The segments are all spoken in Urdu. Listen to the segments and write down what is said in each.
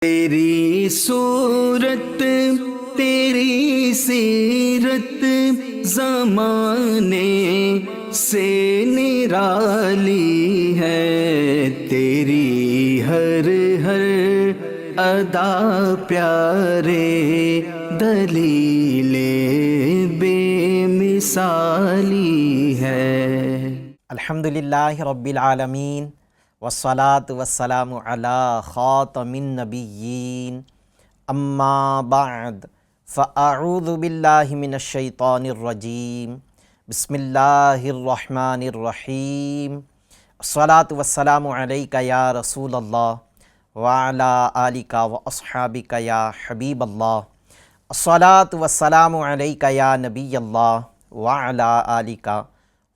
تیری صورت تیری سیرت زمانے سے نرالی ہے، تیری ہر ہر ادا پیارے دلیل بے مثالی ہے۔ الحمدللہ رب العالمین والصلاة والسلام علی خاتم النبیین، اما بعد فاعوذ باللہ من الشیطان الرجیم، بسم اللہ الرحمن الرحیم، الصلاة والسلام علیک یا رسول اللہ وعلی آلک واصحابک یا حبیب اللہ، الصلاة والسلام علیک یا نبی اللہ وعلی آلک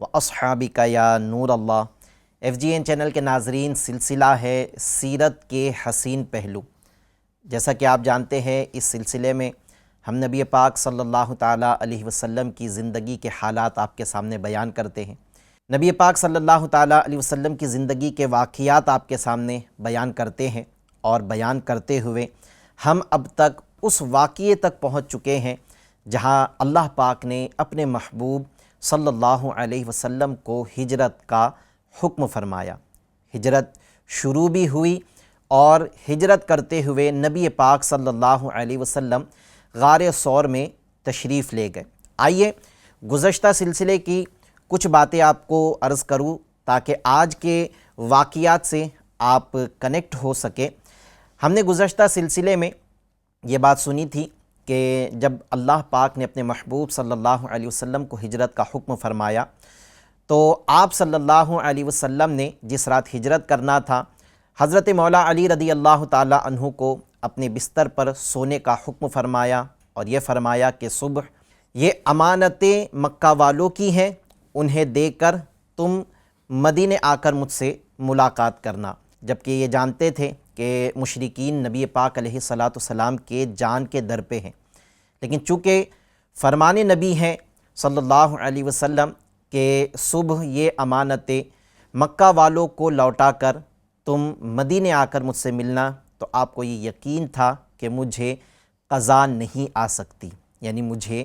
واصحابک یا نور اللہ۔ ایف جی این چینل کے ناظرین، سلسلہ ہے سیرت کے حسین پہلو۔ جیسا کہ آپ جانتے ہیں، اس سلسلے میں ہم نبی پاک صلی اللہ تعالیٰ علیہ وسلم کی زندگی کے حالات آپ کے سامنے بیان کرتے ہیں، نبی پاک صلی اللہ تعالیٰ علیہ وسلم کی زندگی کے واقعات آپ کے سامنے بیان کرتے ہیں، اور بیان کرتے ہوئے ہم اب تک اس واقعے تک پہنچ چکے ہیں جہاں اللہ پاک نے اپنے محبوب صلی اللہ علیہ وسلم کو ہجرت کا حکم فرمایا۔ ہجرت شروع بھی ہوئی، اور ہجرت کرتے ہوئے نبی پاک صلی اللہ علیہ وسلم غار ثور میں تشریف لے گئے۔ آئیے گزشتہ سلسلے کی کچھ باتیں آپ کو عرض کروں تاکہ آج کے واقعات سے آپ کنیکٹ ہو سکیں۔ ہم نے گزشتہ سلسلے میں یہ بات سنی تھی کہ جب اللہ پاک نے اپنے محبوب صلی اللہ علیہ وسلم کو ہجرت کا حکم فرمایا تو آپ صلی اللہ علیہ وسلم نے جس رات ہجرت کرنا تھا، حضرت مولا علی رضی اللہ تعالیٰ عنہ کو اپنے بستر پر سونے کا حکم فرمایا، اور یہ فرمایا کہ صبح یہ امانتیں مکہ والوں کی ہیں، انہیں دے کر تم مدینے آ کر مجھ سے ملاقات کرنا، جبکہ یہ جانتے تھے کہ مشرکین نبی پاک علیہ السلام کے جان کے در پہ ہیں، لیکن چونکہ فرمان نبی ہیں صلی اللہ علیہ وسلم کہ صبح یہ امانتیں مکہ والوں کو لوٹا کر تم مدینے آ کر مجھ سے ملنا، تو آپ کو یہ یقین تھا کہ مجھے قضا نہیں آ سکتی، یعنی مجھے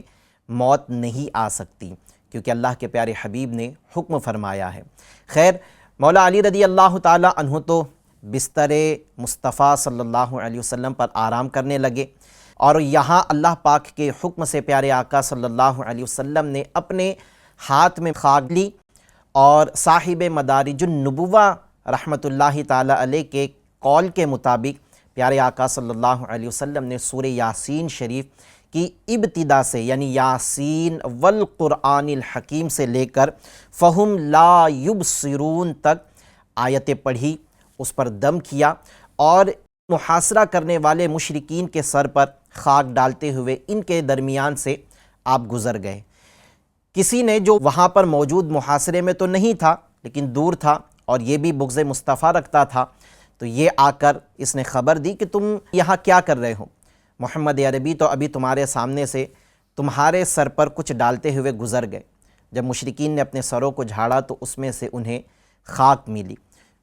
موت نہیں آ سکتی، کیونکہ اللہ کے پیارے حبیب نے حکم فرمایا ہے۔ خیر، مولا علی رضی اللہ تعالیٰ عنہ تو بستر مصطفیٰ صلی اللہ علیہ وسلم پر آرام کرنے لگے، اور یہاں اللہ پاک کے حکم سے پیارے آقا صلی اللہ علیہ وسلم نے اپنے ہاتھ میں خاک لی، اور صاحب مدارج النبوہ رحمۃ اللہ تعالیٰ علیہ کے قول کے مطابق پیارے آقا صلی اللہ علیہ وسلم نے سورہ یاسین شریف کی ابتدا سے، یعنی یاسین والقرآن الحکیم سے لے کر فہم لا یبصرون تک آیتیں پڑھی، اس پر دم کیا، اور محاصرہ کرنے والے مشرکین کے سر پر خاک ڈالتے ہوئے ان کے درمیان سے آپ گزر گئے۔ کسی نے جو وہاں پر موجود محاصرے میں تو نہیں تھا لیکن دور تھا، اور یہ بھی بغض مصطفیٰ رکھتا تھا، تو یہ آ کر اس نے خبر دی کہ تم یہاں کیا کر رہے ہو؟ محمد عربی تو ابھی تمہارے سامنے سے تمہارے سر پر کچھ ڈالتے ہوئے گزر گئے۔ جب مشرکین نے اپنے سروں کو جھاڑا تو اس میں سے انہیں خاک ملی۔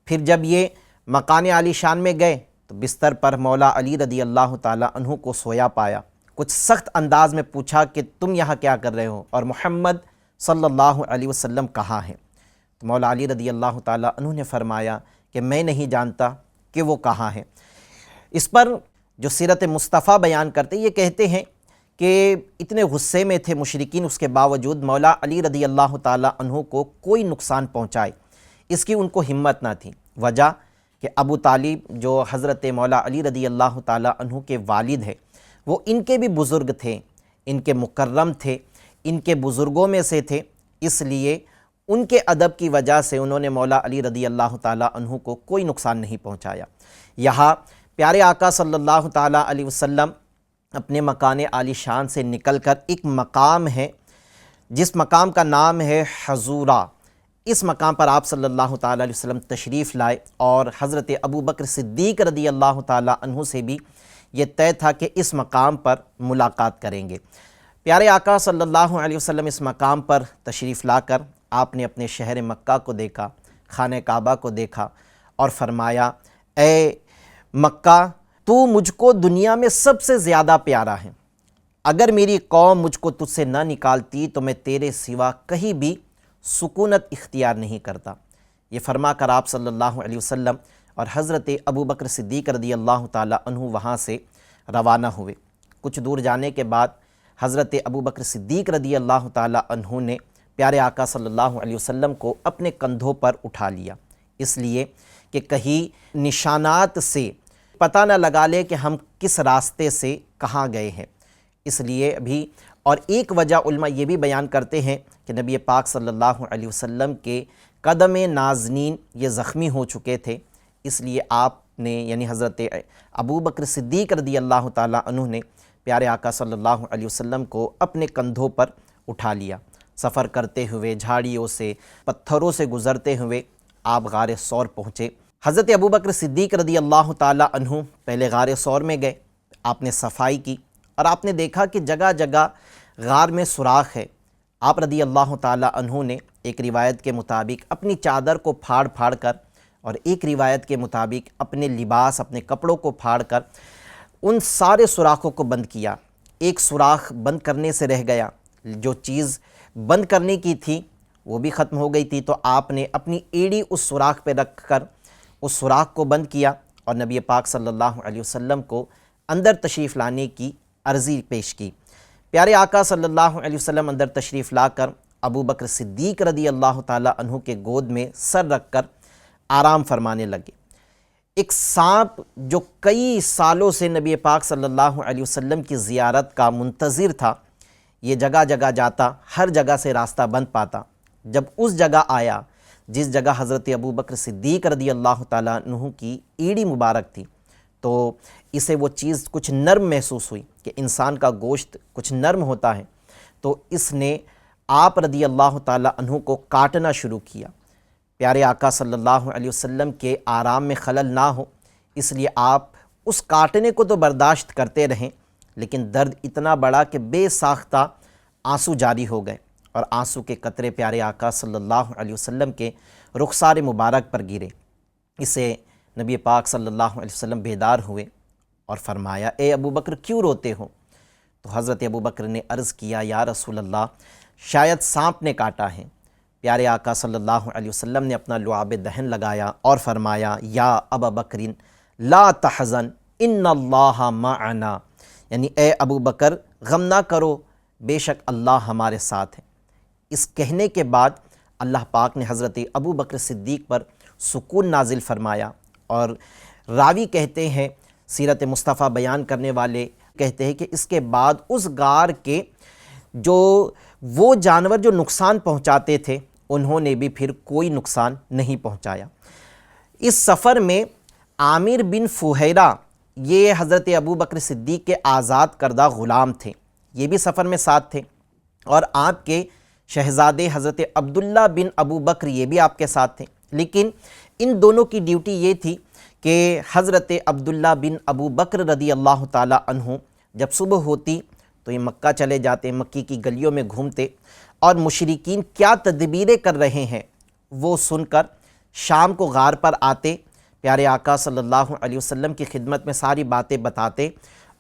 پھر جب یہ مکان عالی شان میں گئے تو بستر پر مولا علی رضی اللہ تعالیٰ عنہ کو سویا پایا۔ کچھ سخت انداز میں پوچھا کہ تم یہاں کیا کر رہے ہو، اور محمد صلی اللہ علیہ وسلم کہاں ہیں؟ تو مولا علی رضی اللہ تعالیٰ عنہ نے فرمایا کہ میں نہیں جانتا کہ وہ کہاں ہیں۔ اس پر جو سیرت مصطفیٰ بیان کرتے یہ کہتے ہیں کہ اتنے غصے میں تھے مشرکین، اس کے باوجود مولا علی رضی اللہ تعالیٰ عنہ کو کوئی نقصان پہنچائے اس کی ان کو ہمت نہ تھی۔ وجہ کہ ابو طالب جو حضرت مولا علی رضی اللہ تعالیٰ عنہ کے والد ہیں، وہ ان کے بھی بزرگ تھے، ان کے مکرم تھے، ان کے بزرگوں میں سے تھے، اس لیے ان کے ادب کی وجہ سے انہوں نے مولا علی رضی اللہ تعالیٰ عنہ کو کوئی نقصان نہیں پہنچایا۔ یہاں پیارے آقا صلی اللہ تعالیٰ علیہ وسلم اپنے مکان عالی شان سے نکل کر ایک مقام ہے جس مقام کا نام ہے حضورہ، اس مقام پر آپ صلی اللہ تعالیٰ علیہ وسلم تشریف لائے، اور حضرت ابو بکر صدیق رضی اللہ تعالیٰ عنہ سے بھی یہ طے تھا کہ اس مقام پر ملاقات کریں گے۔ پیارے آقا صلی اللہ علیہ وسلم اس مقام پر تشریف لا کر آپ نے اپنے شہر مکہ کو دیکھا، خانہ کعبہ کو دیکھا، اور فرمایا اے مکہ تو مجھ کو دنیا میں سب سے زیادہ پیارا ہے، اگر میری قوم مجھ کو تجھ سے نہ نکالتی تو میں تیرے سوا کہیں بھی سکونت اختیار نہیں کرتا۔ یہ فرما کر آپ صلی اللہ علیہ وسلم اور حضرت ابوبکر صدیق رضی اللہ تعالیٰ عنہ وہاں سے روانہ ہوئے۔ کچھ دور جانے کے بعد حضرت ابوبکر صدیق رضی اللہ تعالیٰ عنہ نے پیارے آقا صلی اللہ علیہ وسلم کو اپنے کندھوں پر اٹھا لیا، اس لیے کہ کہیں نشانات سے پتہ نہ لگا لے کہ ہم کس راستے سے کہاں گئے ہیں۔ اس لیے بھی اور ایک وجہ علماء یہ بھی بیان کرتے ہیں کہ نبی پاک صلی اللہ علیہ وسلم کے قدم نازنین یہ زخمی ہو چکے تھے، اس لیے آپ نے یعنی حضرت ابوبکر صدیق رضی اللہ تعالیٰ عنہ نے پیارے آقا صلی اللہ علیہ وسلم کو اپنے کندھوں پر اٹھا لیا۔ سفر کرتے ہوئے جھاڑیوں سے پتھروں سے گزرتے ہوئے آپ غار ثور پہنچے۔ حضرت ابوبکر صدیق رضی اللہ تعالیٰ عنہ پہلے غار ثور میں گئے، آپ نے صفائی کی اور آپ نے دیکھا کہ جگہ جگہ غار میں سوراخ ہے۔ آپ رضی اللہ تعالیٰ عنہ نے ایک روایت کے مطابق اپنی چادر کو پھاڑ پھاڑ کر اور ایک روایت کے مطابق اپنے لباس اپنے کپڑوں کو پھاڑ کر ان سارے سوراخوں کو بند کیا۔ ایک سوراخ بند کرنے سے رہ گیا، جو چیز بند کرنے کی تھی وہ بھی ختم ہو گئی تھی، تو آپ نے اپنی ایڑی اس سوراخ پہ رکھ کر اس سوراخ کو بند کیا اور نبی پاک صلی اللہ علیہ وسلم کو اندر تشریف لانے کی عرضی پیش کی۔ پیارے آقا صلی اللہ علیہ وسلم اندر تشریف لا کر ابوبکر صدیق رضی اللہ تعالیٰ عنہ کے گود میں سر رکھ کر آرام فرمانے لگے۔ ایک سانپ جو کئی سالوں سے نبی پاک صلی اللہ علیہ وسلم کی زیارت کا منتظر تھا، یہ جگہ جگہ جاتا، ہر جگہ سے راستہ بند پاتا، جب اس جگہ آیا جس جگہ حضرت ابوبکر صدیق رضی اللہ تعالیٰ عنہ کی ایڑی مبارک تھی، تو اسے وہ چیز کچھ نرم محسوس ہوئی کہ انسان کا گوشت کچھ نرم ہوتا ہے، تو اس نے آپ رضی اللہ تعالیٰ عنہ کو کاٹنا شروع کیا۔ پیارے آقا صلی اللہ علیہ وسلم کے آرام میں خلل نہ ہو اس لیے آپ اس کاٹنے کو تو برداشت کرتے رہیں، لیکن درد اتنا بڑا کہ بے ساختہ آنسو جاری ہو گئے اور آنسو کے قطرے پیارے آقا صلی اللہ علیہ وسلم کے رخسار مبارک پر گرے۔ اسے نبی پاک صلی اللہ علیہ وسلم بیدار ہوئے اور فرمایا، اے ابوبکر کیوں روتے ہو؟ تو حضرت ابوبکر نے عرض کیا، یا رسول اللہ شاید سانپ نے کاٹا ہے۔ پیارے آقا صلی اللہ علیہ وسلم نے اپنا لعاب دہن لگایا اور فرمایا، یا ابا بکر لا تحزن ان اللہ معنا، یعنی اے ابو بکر غم نہ کرو، بے شک اللہ ہمارے ساتھ ہے۔ اس کہنے کے بعد اللہ پاک نے حضرت ابو بکر صدیق پر سکون نازل فرمایا، اور راوی کہتے ہیں، سیرت مصطفیٰ بیان کرنے والے کہتے ہیں کہ اس کے بعد اس غار کے جو وہ جانور جو نقصان پہنچاتے تھے انہوں نے بھی پھر کوئی نقصان نہیں پہنچایا۔ اس سفر میں عامر بن فہیرہ یہ حضرت ابوبکر صدیق کے آزاد کردہ غلام تھے، یہ بھی سفر میں ساتھ تھے، اور آپ کے شہزادے حضرت عبداللہ بن ابو بکر یہ بھی آپ کے ساتھ تھے، لیکن ان دونوں کی ڈیوٹی یہ تھی کہ حضرت عبداللہ بن ابو بکر رضی اللہ تعالیٰ عنہ جب صبح ہوتی تو یہ مکہ چلے جاتے، مکی کی گلیوں میں گھومتے اور مشرکین کیا تدبیریں کر رہے ہیں وہ سن کر شام کو غار پر آتے، پیارے آقا صلی اللہ علیہ وسلم کی خدمت میں ساری باتیں بتاتے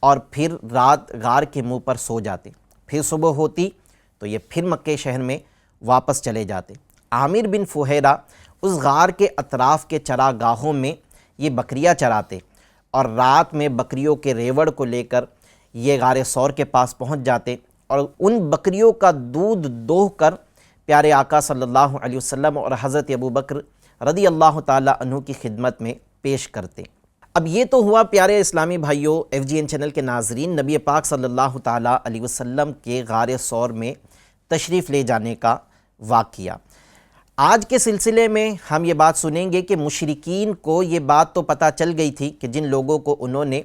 اور پھر رات غار کے منہ پر سو جاتے۔ پھر صبح ہوتی تو یہ پھر مکہ شہر میں واپس چلے جاتے۔ عامر بن فہیرہ اس غار کے اطراف کے چراگاہوں میں یہ بکریاں چراتے، اور رات میں بکریوں کے ریوڑ کو لے کر یہ غار ثور کے پاس پہنچ جاتے اور ان بکریوں کا دودھ دوہ کر پیارے آقا صلی اللہ علیہ وسلم اور حضرت ابوبکر رضی اللہ تعالیٰ عنہ کی خدمت میں پیش کرتے۔ اب یہ تو ہوا پیارے اسلامی بھائیوں، FGN چینل کے ناظرین، نبی پاک صلی اللہ تعالیٰ علیہ وسلم کے غار ثور میں تشریف لے جانے کا واقعہ۔ آج کے سلسلے میں ہم یہ بات سنیں گے کہ مشرکین کو یہ بات تو پتہ چل گئی تھی کہ جن لوگوں کو انہوں نے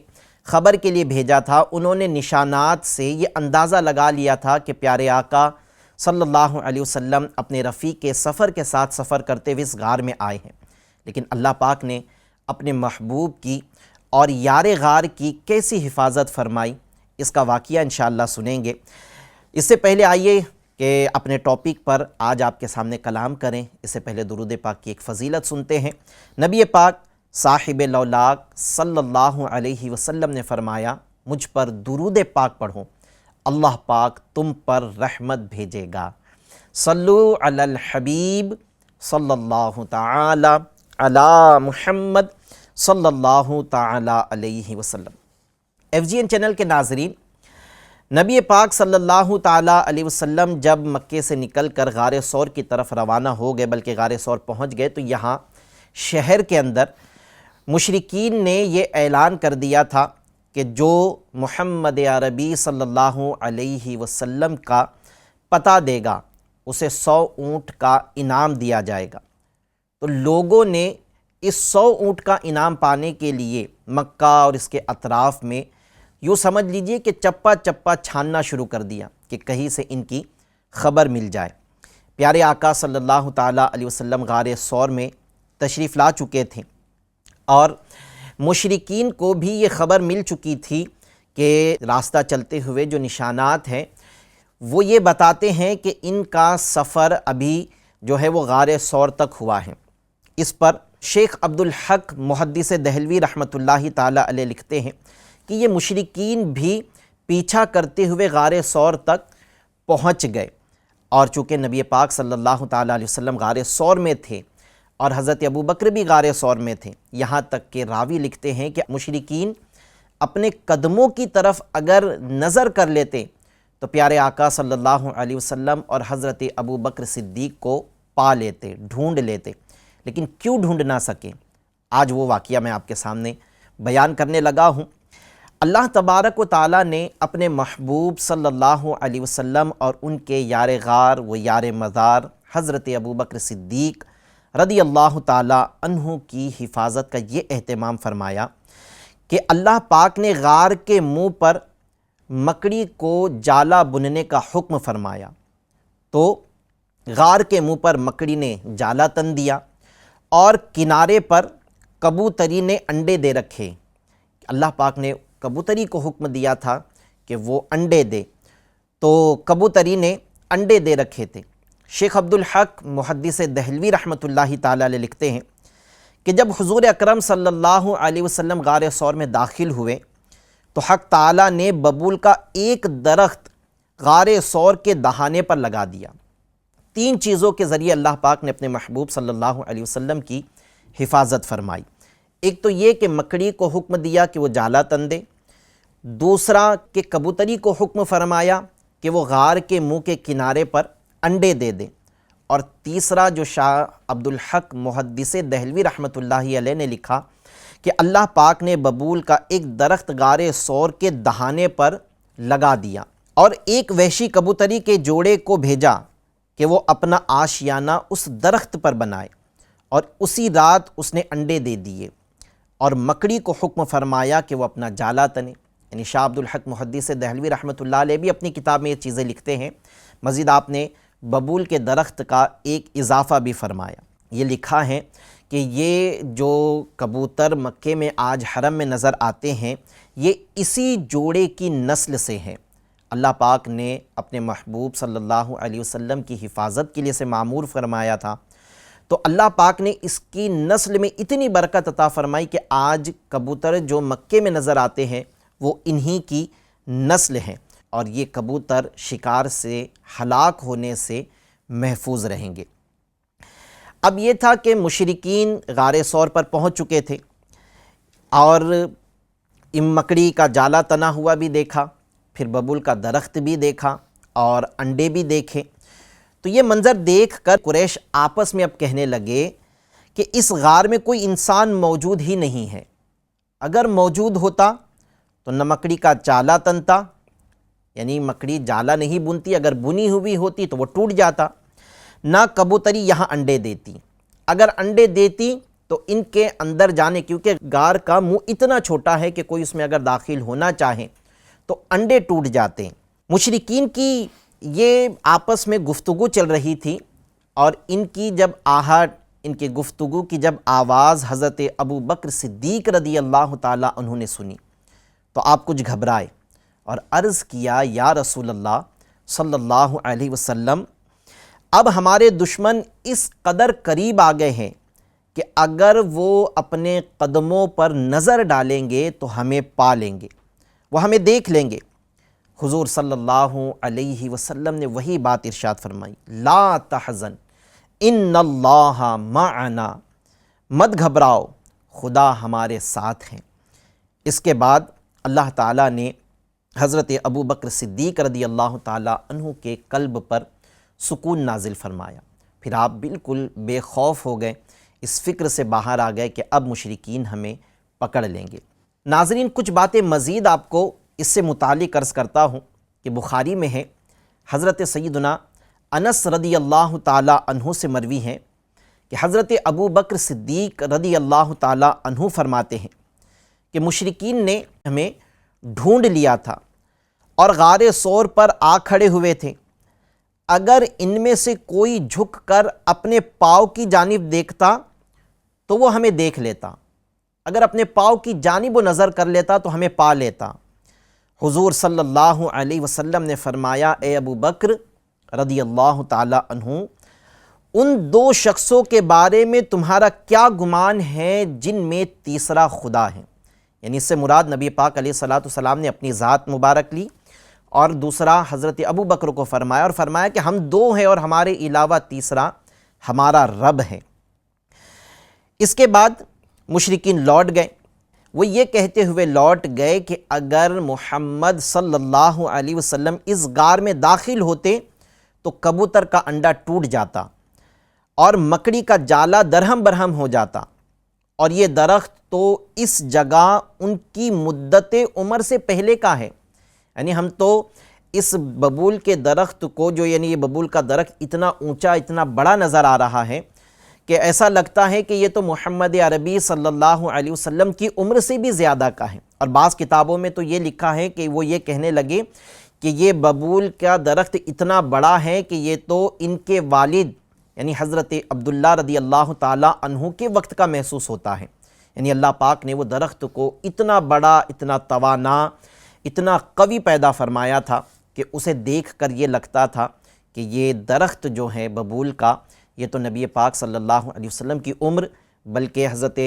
خبر کے لیے بھیجا تھا انہوں نے نشانات سے یہ اندازہ لگا لیا تھا کہ پیارے آقا صلی اللہ علیہ وسلم اپنے رفیق کے سفر کے ساتھ سفر کرتے ہوئے اس غار میں آئے ہیں، لیکن اللہ پاک نے اپنے محبوب کی اور یار غار کی کیسی حفاظت فرمائی، اس کا واقعہ انشاءاللہ سنیں گے۔ اس سے پہلے آئیے کہ اپنے ٹاپک پر آج آپ کے سامنے کلام کریں، اس سے پہلے درود پاک کی ایک فضیلت سنتے ہیں۔ نبی پاک صاحب لولاک صلی اللہ علیہ وسلم نے فرمایا مجھ پر درود پاک پڑھو، اللہ پاک تم پر رحمت بھیجے گا۔ صلو علی الحبیب صلی اللہ تعالی علی محمد صلی اللہ تعالی علیہ وسلم۔ FGN چینل کے ناظرین، نبی پاک صلی اللہ تعالی علیہ وسلم جب مکے سے نکل کر غار ثور کی طرف روانہ ہو گئے، بلکہ غار ثور پہنچ گئے، تو یہاں شہر کے اندر مشرکین نے یہ اعلان کر دیا تھا کہ جو محمد عربی صلی اللہ علیہ وسلم کا پتہ دے گا اسے 100 اونٹ کا انعام دیا جائے گا۔ تو لوگوں نے اس 100 اونٹ کا انعام پانے کے لیے مکہ اور اس کے اطراف میں یوں سمجھ لیجئے کہ چپا چپا چھاننا شروع کر دیا کہ کہیں سے ان کی خبر مل جائے۔ پیارے آقا صلی اللہ تعالیٰ علیہ وسلم غار ثور میں تشریف لا چکے تھے اور مشرکین کو بھی یہ خبر مل چکی تھی کہ راستہ چلتے ہوئے جو نشانات ہیں وہ یہ بتاتے ہیں کہ ان کا سفر ابھی جو ہے وہ غار ثور تک ہوا ہے۔ اس پر شیخ عبدالحق محدث دہلوی رحمۃ اللہ تعالیٰ علیہ لکھتے ہیں کہ یہ مشرکین بھی پیچھا کرتے ہوئے غار ثور تک پہنچ گئے، اور چونکہ نبی پاک صلی اللہ تعالیٰ علیہ وسلم غار ثور میں تھے اور حضرت ابو بکر بھی غار ثور میں تھے، یہاں تک کہ راوی لکھتے ہیں کہ مشرکین اپنے قدموں کی طرف اگر نظر کر لیتے تو پیارے آقا صلی اللہ علیہ وسلم اور حضرت ابو بکر صدیق کو پا لیتے، ڈھونڈ لیتے، لیکن کیوں ڈھونڈ نہ سکے، آج وہ واقعہ میں آپ کے سامنے بیان کرنے لگا ہوں۔ اللہ تبارک و تعالیٰ نے اپنے محبوب صلی اللہ علیہ وسلم اور ان کے یار غار و یار مزار حضرت ابو بکر صدیق رضی اللہ تعالیٰ عنہ کی حفاظت کا یہ اہتمام فرمایا کہ اللہ پاک نے غار کے منہ پر مکڑی کو جالا بننے کا حکم فرمایا، تو غار کے منہ پر مکڑی نے جالا تن دیا اور کنارے پر کبوتری نے انڈے دے رکھے۔ اللہ پاک نے کبوتری کو حکم دیا تھا کہ وہ انڈے دے، تو کبوتری نے انڈے دے رکھے تھے۔ شیخ عبدالحق محدث دہلوی رحمۃ اللہ تعالیٰ علیہ لکھتے ہیں کہ جب حضور اکرم صلی اللہ علیہ وسلم غار ثور میں داخل ہوئے تو حق تعالیٰ نے ببول کا ایک درخت غار ثور کے دہانے پر لگا دیا۔ 3 چیزوں کے ذریعے اللہ پاک نے اپنے محبوب صلی اللہ علیہ وسلم کی حفاظت فرمائی۔ ایک تو یہ کہ مکڑی کو حکم دیا کہ وہ جالا تن دے، دوسرا کہ کبوتری کو حکم فرمایا کہ وہ غار کے منہ کے کنارے پر انڈے دے دے، اور تیسرا جو شاہ عبدالحق محدث دہلوی رحمۃ اللہ علیہ نے لکھا کہ اللہ پاک نے ببول کا ایک درخت غار ثور کے دہانے پر لگا دیا اور ایک وحشی کبوتری کے جوڑے کو بھیجا کہ وہ اپنا آشیانہ اس درخت پر بنائے، اور اسی رات اس نے انڈے دے دیے، اور مکڑی کو حکم فرمایا کہ وہ اپنا جالا تنے۔ یعنی شاہ عبدالحق محدث دہلوی رحمۃ اللہ علیہ بھی اپنی کتاب میں یہ چیزیں لکھتے ہیں۔ مزید آپ نے ببول کے درخت کا ایک اضافہ بھی فرمایا، یہ لکھا ہے کہ یہ جو کبوتر مکے میں آج حرم میں نظر آتے ہیں یہ اسی جوڑے کی نسل سے ہیں۔ اللہ پاک نے اپنے محبوب صلی اللہ علیہ وسلم کی حفاظت کے لیے سے معمور فرمایا تھا، تو اللہ پاک نے اس کی نسل میں اتنی برکت عطا فرمائی کہ آج کبوتر جو مکے میں نظر آتے ہیں وہ انہی کی نسل ہیں، اور یہ کبوتر شکار سے ہلاک ہونے سے محفوظ رہیں گے۔ اب یہ تھا کہ مشرکین غار ثور پر پہنچ چکے تھے اور مکڑی کا جالا تنا ہوا بھی دیکھا، پھر ببول کا درخت بھی دیکھا اور انڈے بھی دیکھے۔ تو یہ منظر دیکھ کر قریش آپس میں اب کہنے لگے کہ اس غار میں کوئی انسان موجود ہی نہیں ہے، اگر موجود ہوتا تو نہ مکڑی کا جالا تنتا، یعنی مکڑی جالا نہیں بنتی، اگر بنی ہوئی ہوتی تو وہ ٹوٹ جاتا، نہ کبوتری یہاں انڈے دیتی، اگر انڈے دیتی تو ان کے اندر جانے، کیونکہ غار کا منہ اتنا چھوٹا ہے کہ کوئی اس میں اگر داخل ہونا چاہے تو انڈے ٹوٹ جاتے ہیں۔ مشرکین کی یہ آپس میں گفتگو چل رہی تھی، اور ان کی جب آہٹ، ان کی گفتگو کی جب آواز حضرت ابو بکر صدیق رضی اللہ تعالیٰ عنہ نے سنی تو آپ کچھ گھبرائے اور عرض کیا، یا رسول اللہ صلی اللہ علیہ وسلم، اب ہمارے دشمن اس قدر قریب آ گئے ہیں کہ اگر وہ اپنے قدموں پر نظر ڈالیں گے تو ہمیں پا لیں گے، وہ ہمیں دیکھ لیں گے۔ حضور صلی اللہ علیہ وسلم نے وہی بات ارشاد فرمائی، لا تحزن ان اللہ معنا، مت گھبراؤ، خدا ہمارے ساتھ ہیں۔ اس کے بعد اللہ تعالیٰ نے حضرت ابو بکر صدیق رضی اللہ تعالیٰ عنہ کے قلب پر سکون نازل فرمایا، پھر آپ بالکل بے خوف ہو گئے، اس فکر سے باہر آ گئے کہ اب مشرکین ہمیں پکڑ لیں گے۔ ناظرین، کچھ باتیں مزید آپ کو اس سے متعلق عرض کرتا ہوں کہ بخاری میں ہے، حضرت سیدنا انس رضی اللہ تعالیٰ عنہ سے مروی ہیں کہ حضرت ابو بکر صدیق رضی اللہ تعالیٰ عنہ فرماتے ہیں کہ مشرکین نے ہمیں ڈھونڈ لیا تھا اور غار ثور پر آ کھڑے ہوئے تھے، اگر ان میں سے کوئی جھک کر اپنے پاؤں کی جانب دیکھتا تو وہ ہمیں دیکھ لیتا، اگر اپنے پاؤں کی جانب وہ نظر کر لیتا تو ہمیں پا لیتا۔ حضور صلی اللہ علیہ وسلم نے فرمایا، اے ابو بکر رضی اللہ تعالی عنہ، ان دو شخصوں کے بارے میں تمہارا کیا گمان ہے جن میں تیسرا خدا ہے؟ یعنی اس سے مراد نبی پاک علیہ الصلاۃ والسلام نے اپنی ذات مبارک لی اور دوسرا حضرت ابو بکر کو فرمایا، اور فرمایا کہ ہم دو ہیں اور ہمارے علاوہ تیسرا ہمارا رب ہے۔ اس کے بعد مشرکین لوٹ گئے، وہ یہ کہتے ہوئے لوٹ گئے کہ اگر محمد صلی اللہ علیہ وسلم اس غار میں داخل ہوتے تو کبوتر کا انڈا ٹوٹ جاتا اور مکڑی کا جالا درہم برہم ہو جاتا، اور یہ درخت تو اس جگہ ان کی مدت عمر سے پہلے کا ہے۔ یعنی ہم تو اس ببول کے درخت کو، جو یعنی یہ ببول کا درخت اتنا اونچا اتنا بڑا نظر آ رہا ہے کہ ایسا لگتا ہے کہ یہ تو محمد عربی صلی اللہ علیہ وسلم کی عمر سے بھی زیادہ کا ہے۔ اور بعض کتابوں میں تو یہ لکھا ہے کہ وہ یہ کہنے لگے کہ یہ ببول کا درخت اتنا بڑا ہے کہ یہ تو ان کے والد یعنی حضرت عبداللہ رضی اللہ تعالیٰ عنہ کے وقت کا محسوس ہوتا ہے۔ یعنی اللہ پاک نے وہ درخت کو اتنا بڑا، اتنا توانا، اتنا قوی پیدا فرمایا تھا کہ اسے دیکھ کر یہ لگتا تھا کہ یہ درخت جو ہے ببول کا، یہ تو نبی پاک صلی اللہ علیہ وسلم کی عمر بلکہ حضرت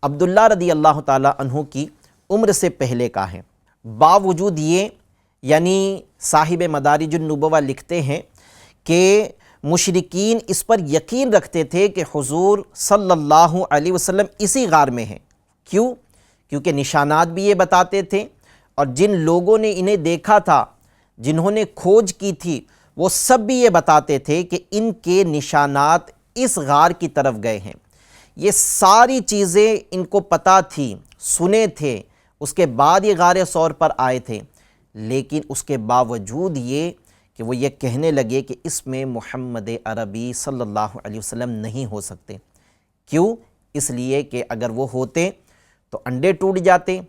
عبداللہ رضی اللہ تعالیٰ عنہ کی عمر سے پہلے کا ہے۔ باوجود یہ، یعنی صاحب مدارج النبوہ لکھتے ہیں کہ مشرکین اس پر یقین رکھتے تھے کہ حضور صلی اللہ علیہ وسلم اسی غار میں ہیں۔ کیوں؟ کیونکہ نشانات بھی یہ بتاتے تھے، اور جن لوگوں نے انہیں دیکھا تھا، جنہوں نے کھوج کی تھی، وہ سب بھی یہ بتاتے تھے کہ ان کے نشانات اس غار کی طرف گئے ہیں۔ یہ ساری چیزیں ان کو پتہ تھی، سنے تھے، اس کے بعد یہ غار ثور پر آئے تھے، لیکن اس کے باوجود یہ کہ وہ یہ کہنے لگے کہ اس میں محمد عربی صلی اللہ علیہ وسلم نہیں ہو سکتے۔ کیوں؟ اس لیے کہ اگر وہ ہوتے تو انڈے ٹوٹ جاتے،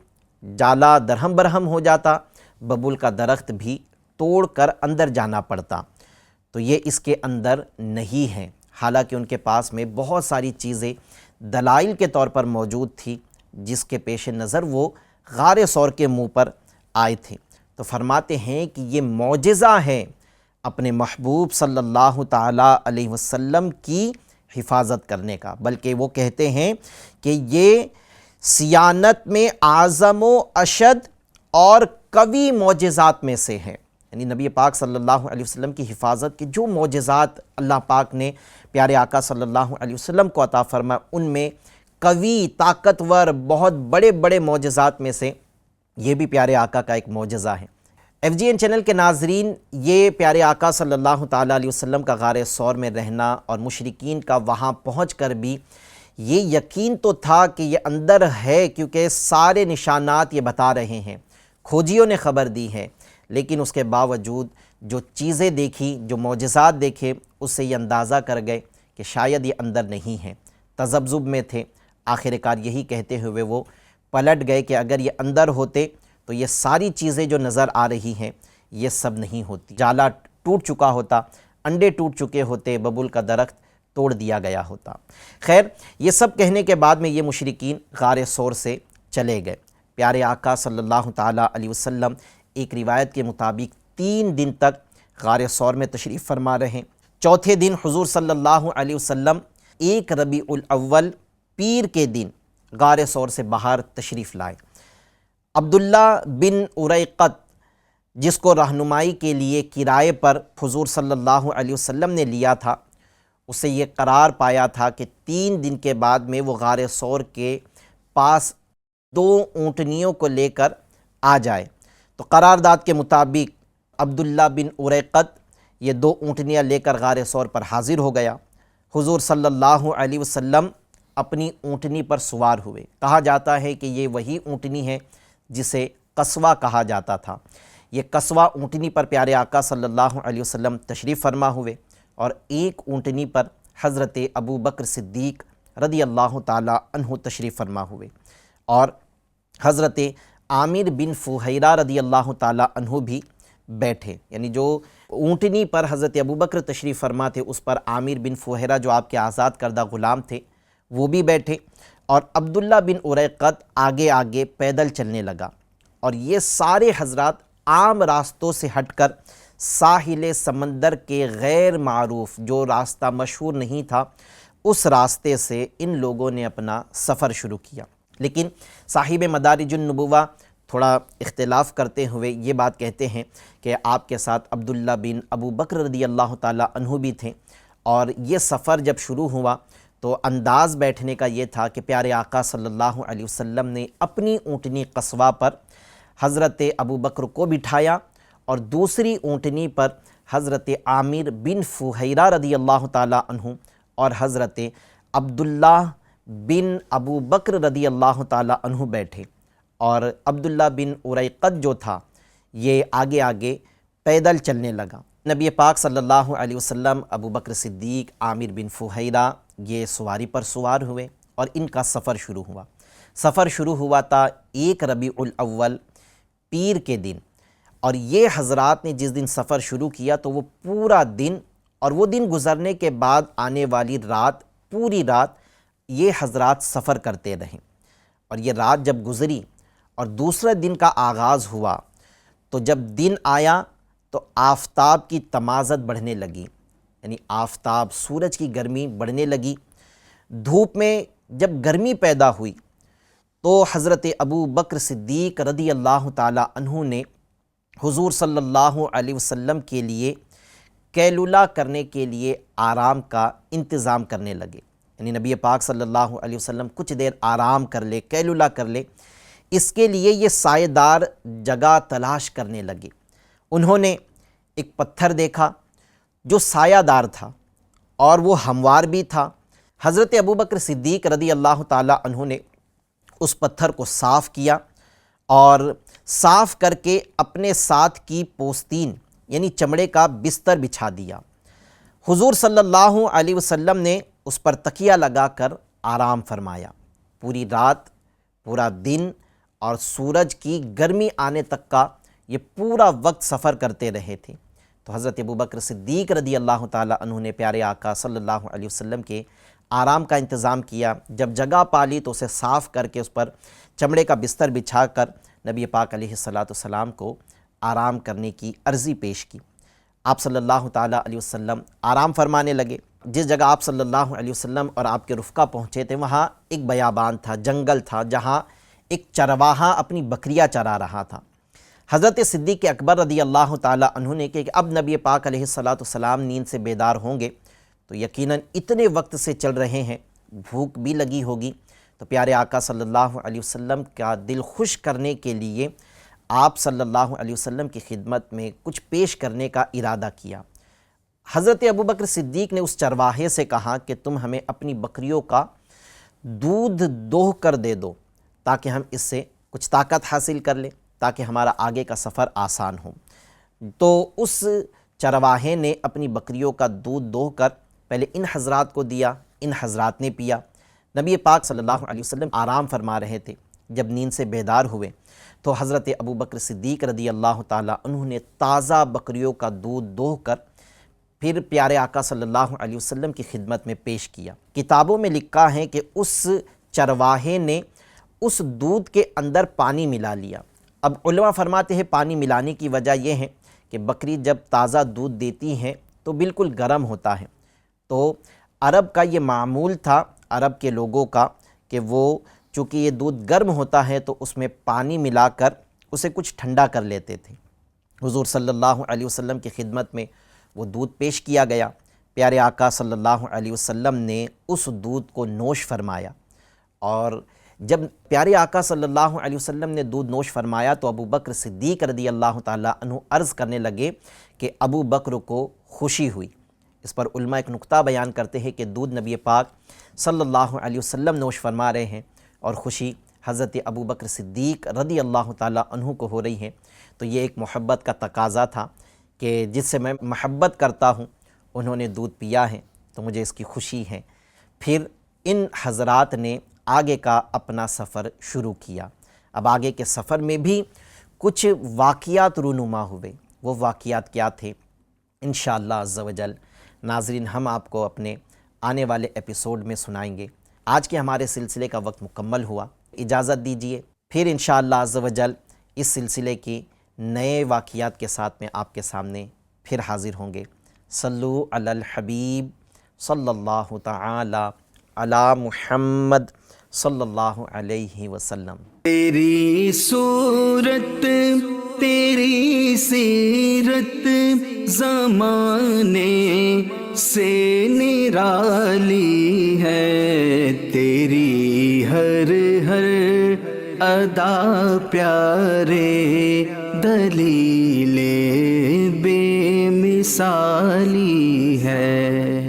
جالا درہم برہم ہو جاتا، ببول کا درخت بھی توڑ کر اندر جانا پڑتا، تو یہ اس کے اندر نہیں ہے۔ حالانکہ ان کے پاس میں بہت ساری چیزیں دلائل کے طور پر موجود تھی، جس کے پیش نظر وہ غار ثور کے منہ پر آئے تھے۔ تو فرماتے ہیں کہ یہ معجزہ ہے اپنے محبوب صلی اللہ تعالیٰ علیہ وسلم کی حفاظت کرنے کا، بلکہ وہ کہتے ہیں کہ یہ سیانت میں اعظم و اشد اور قوی معجزات میں سے ہے۔ یعنی نبی پاک صلی اللہ علیہ وسلم کی حفاظت کے جو معجزات اللہ پاک نے پیارے آقا صلی اللہ علیہ وسلم کو عطا فرمائے، ان میں قوی، طاقتور، بہت بڑے بڑے معجزات میں سے یہ بھی پیارے آقا کا ایک معجزہ ہے۔ FGN چینل کے ناظرین، یہ پیارے آقا صلی اللہ تعالیٰ علیہ وسلم کا غار ثور میں رہنا اور مشرکین کا وہاں پہنچ کر بھی یہ یقین تو تھا کہ یہ اندر ہے، کیونکہ سارے نشانات یہ بتا رہے ہیں، کھوجیوں نے خبر دی ہے، لیکن اس کے باوجود جو چیزیں دیکھی، جو معجزات دیکھے، اس سے یہ اندازہ کر گئے کہ شاید یہ اندر نہیں ہیں، تذبذب میں تھے۔ آخر کار یہی کہتے ہوئے وہ پلٹ گئے کہ اگر یہ اندر ہوتے تو یہ ساری چیزیں جو نظر آ رہی ہیں یہ سب نہیں ہوتی، جالا ٹوٹ چکا ہوتا، انڈے ٹوٹ چکے ہوتے، ببول کا درخت توڑ دیا گیا ہوتا۔ خیر، یہ سب کہنے کے بعد میں یہ مشرکین غار ثور سے چلے گئے۔ پیارے آقا صلی اللہ تعالیٰ علیہ وسلم ایک روایت کے مطابق 3 دن تک غار ثور میں تشریف فرما رہے۔ چوتھے دن حضور صلی اللہ علیہ وسلم 1 ربیع الاول پیر کے دن غار ثور سے باہر تشریف لائے۔ عبداللہ بن اریقط، جس کو رہنمائی کے لیے کرائے پر حضور صلی اللہ علیہ وسلم نے لیا تھا، اسے یہ قرار پایا تھا کہ 3 دن کے بعد میں وہ غار ثور کے پاس 2 اونٹنیوں کو لے کر آ جائے۔ تو قرارداد کے مطابق عبداللہ بن اریقط یہ 2 اونٹنیاں لے کر غار ثور پر حاضر ہو گیا۔ حضور صلی اللہ علیہ وسلم اپنی اونٹنی پر سوار ہوئے۔ کہا جاتا ہے کہ یہ وہی اونٹنی ہے جسے قصوہ کہا جاتا تھا۔ یہ قصوہ اونٹنی پر پیارے آقا صلی اللہ علیہ وسلم تشریف فرما ہوئے، اور ایک اونٹنی پر حضرت ابو بکر صدیق رضی اللہ تعالیٰ عنہ تشریف فرما ہوئے، اور حضرت عامر بن فہیرہ رضی اللہ تعالیٰ عنہ بھی بیٹھے۔ یعنی جو اونٹنی پر حضرت ابو بکر تشریف فرما تھے، اس پر عامر بن فہیرہ جو آپ کے آزاد کردہ غلام تھے وہ بھی بیٹھے، اور عبداللہ بن اریقط آگے آگے پیدل چلنے لگا۔ اور یہ سارے حضرات عام راستوں سے ہٹ کر ساحل سمندر کے غیر معروف جو راستہ مشہور نہیں تھا، اس راستے سے ان لوگوں نے اپنا سفر شروع کیا۔ لیکن صاحب مدارج النبوہ تھوڑا اختلاف کرتے ہوئے یہ بات کہتے ہیں کہ آپ کے ساتھ عبداللہ بن ابو بکر رضی اللہ تعالیٰ عنہ بھی تھے، اور یہ سفر جب شروع ہوا تو انداز بیٹھنے کا یہ تھا کہ پیارے آقا صلی اللہ علیہ وسلم نے اپنی اونٹنی قصوہ پر حضرت ابو بکر کو بٹھایا، اور دوسری اونٹنی پر حضرت عامر بن فہیرہ رضی اللہ تعالیٰ عنہ اور حضرت عبداللہ بن ابو بکر رضی اللہ تعالیٰ عنہ بیٹھے، اور عبداللہ بن اریقط جو تھا یہ آگے آگے پیدل چلنے لگا۔ نبی پاک صلی اللہ علیہ وسلم، ابو بکر صدیق، عامر بن فہیرہ یہ سواری پر سوار ہوئے، اور ان کا سفر شروع ہوا۔ سفر شروع ہوا تھا 1 ربیع الاول پیر کے دن، اور یہ حضرات نے جس دن سفر شروع کیا تو وہ پورا دن، اور وہ دن گزرنے کے بعد آنے والی رات، پوری رات یہ حضرات سفر کرتے رہے۔ اور یہ رات جب گزری اور دوسرے دن کا آغاز ہوا، تو جب دن آیا تو آفتاب کی تمازت بڑھنے لگی، یعنی آفتاب سورج کی گرمی بڑھنے لگی۔ دھوپ میں جب گرمی پیدا ہوئی تو حضرت ابو بکر صدیق رضی اللہ تعالیٰ عنہ نے حضور صلی اللہ علیہ وسلم کے لیے کیلولا کرنے کے لیے آرام کا انتظام کرنے لگے، یعنی نبی پاک صلی اللہ علیہ وسلم کچھ دیر آرام کر لے، کیلولا کر لے، اس کے لیے یہ سائے دار جگہ تلاش کرنے لگے۔ انہوں نے ایک پتھر دیکھا جو سایہ دار تھا اور وہ ہموار بھی تھا۔ حضرت ابو بکر صدیق رضی اللہ تعالیٰ عنہ نے اس پتھر کو صاف کیا، اور صاف کر کے اپنے ساتھ کی پوستین یعنی چمڑے کا بستر بچھا دیا۔ حضور صلی اللہ علیہ وسلم نے اس پر تکیہ لگا کر آرام فرمایا۔ پوری رات، پورا دن اور سورج کی گرمی آنے تک کا یہ پورا وقت سفر کرتے رہے تھے۔ تو حضرت ابو بکر صدیق رضی اللہ تعالیٰ عنہ نے پیارے آقا صلی اللہ علیہ وسلم کے آرام کا انتظام کیا۔ جب جگہ پالی تو اسے صاف کر کے اس پر چمڑے کا بستر بچھا کر نبی پاک علیہ السلام کو آرام کرنے کی عرضی پیش کی۔ آپ صلی اللہ تعالیٰ علیہ وسلم آرام فرمانے لگے۔ جس جگہ آپ صلی اللہ علیہ وسلم اور آپ کے رفقا پہنچے تھے وہاں ایک بیابان تھا، جنگل تھا، جہاں ایک چرواہا اپنی بکریاں چرا رہا تھا۔ حضرت صدیق اکبر رضی اللہ تعالیٰ عنہ نے کہ اب نبی پاک علیہ السلام نیند سے بیدار ہوں گے تو یقیناً اتنے وقت سے چل رہے ہیں، بھوک بھی لگی ہوگی، تو پیارے آقا صلی اللہ علیہ وسلم کا دل خوش کرنے کے لیے آپ صلی اللہ علیہ وسلم کی خدمت میں کچھ پیش کرنے کا ارادہ کیا۔ حضرت ابو بکر صدیق نے اس چرواہے سے کہا کہ تم ہمیں اپنی بکریوں کا دودھ دوہ کر دے دو تاکہ ہم اس سے کچھ طاقت حاصل کر لیں، تاکہ ہمارا آگے کا سفر آسان ہو۔ تو اس چرواہے نے اپنی بکریوں کا دودھ دوہ کر پہلے ان حضرات کو دیا، ان حضرات نے پیا۔ نبی پاک صلی اللہ علیہ وسلم آرام فرما رہے تھے۔ جب نیند سے بیدار ہوئے تو حضرت ابو بکر صدیق رضی اللہ تعالیٰ عنہ نے تازہ بکریوں کا دودھ دوہ کر پھر پیارے آقا صلی اللہ علیہ وسلم کی خدمت میں پیش کیا۔ کتابوں میں لکھا ہے کہ اس چرواہے نے اس دودھ کے اندر پانی ملا لیا۔ اب علماء فرماتے ہیں پانی ملانے کی وجہ یہ ہے کہ بکری جب تازہ دودھ دیتی ہیں تو بالکل گرم ہوتا ہے، تو عرب کا یہ معمول تھا، عرب کے لوگوں کا کہ وہ چونکہ یہ دودھ گرم ہوتا ہے تو اس میں پانی ملا کر اسے کچھ ٹھنڈا کر لیتے تھے۔ حضور صلی اللہ علیہ وسلم کی خدمت میں وہ دودھ پیش کیا گیا، پیارے آقا صلی اللہ علیہ وسلم نے اس دودھ کو نوش فرمایا، اور جب پیارے آقا صلی اللہ علیہ وسلم نے دودھ نوش فرمایا تو ابو بکر صدیق رضی اللہ تعالیٰ عنہ عرض کرنے لگے کہ ابو بکر کو خوشی ہوئی۔ اس پر علماء ایک نقطہ بیان کرتے ہیں کہ دودھ نبی پاک صلی اللہ علیہ وسلم نوش فرما رہے ہیں اور خوشی حضرت ابو بکر صدیق رضی اللہ تعالیٰ عنہ کو ہو رہی ہے، تو یہ ایک محبت کا تقاضا تھا کہ جس سے میں محبت کرتا ہوں انہوں نے دودھ پیا ہے تو مجھے اس کی خوشی ہے۔ پھر ان حضرات نے آگے کا اپنا سفر شروع کیا۔ اب آگے کے سفر میں بھی کچھ واقعات رونما ہوئے۔ وہ واقعات کیا تھے انشاءاللہ عز و جل ناظرین ہم آپ کو اپنے آنے والے ایپیسوڈ میں سنائیں گے۔ آج کے ہمارے سلسلے کا وقت مکمل ہوا، اجازت دیجیے، پھر انشاءاللہ عز و جل اس سلسلے کی نئے واقعات کے ساتھ میں آپ کے سامنے پھر حاضر ہوں گے۔ صلو علی الحبیب صلی اللہ تعالی علی محمد صلی اللہ علیہ وسلم۔ تیری صورت تیری سیرت زمانے سے نرالی ہے، تیری ہر ہر ادا پیارے دلیل بے مثالی ہے۔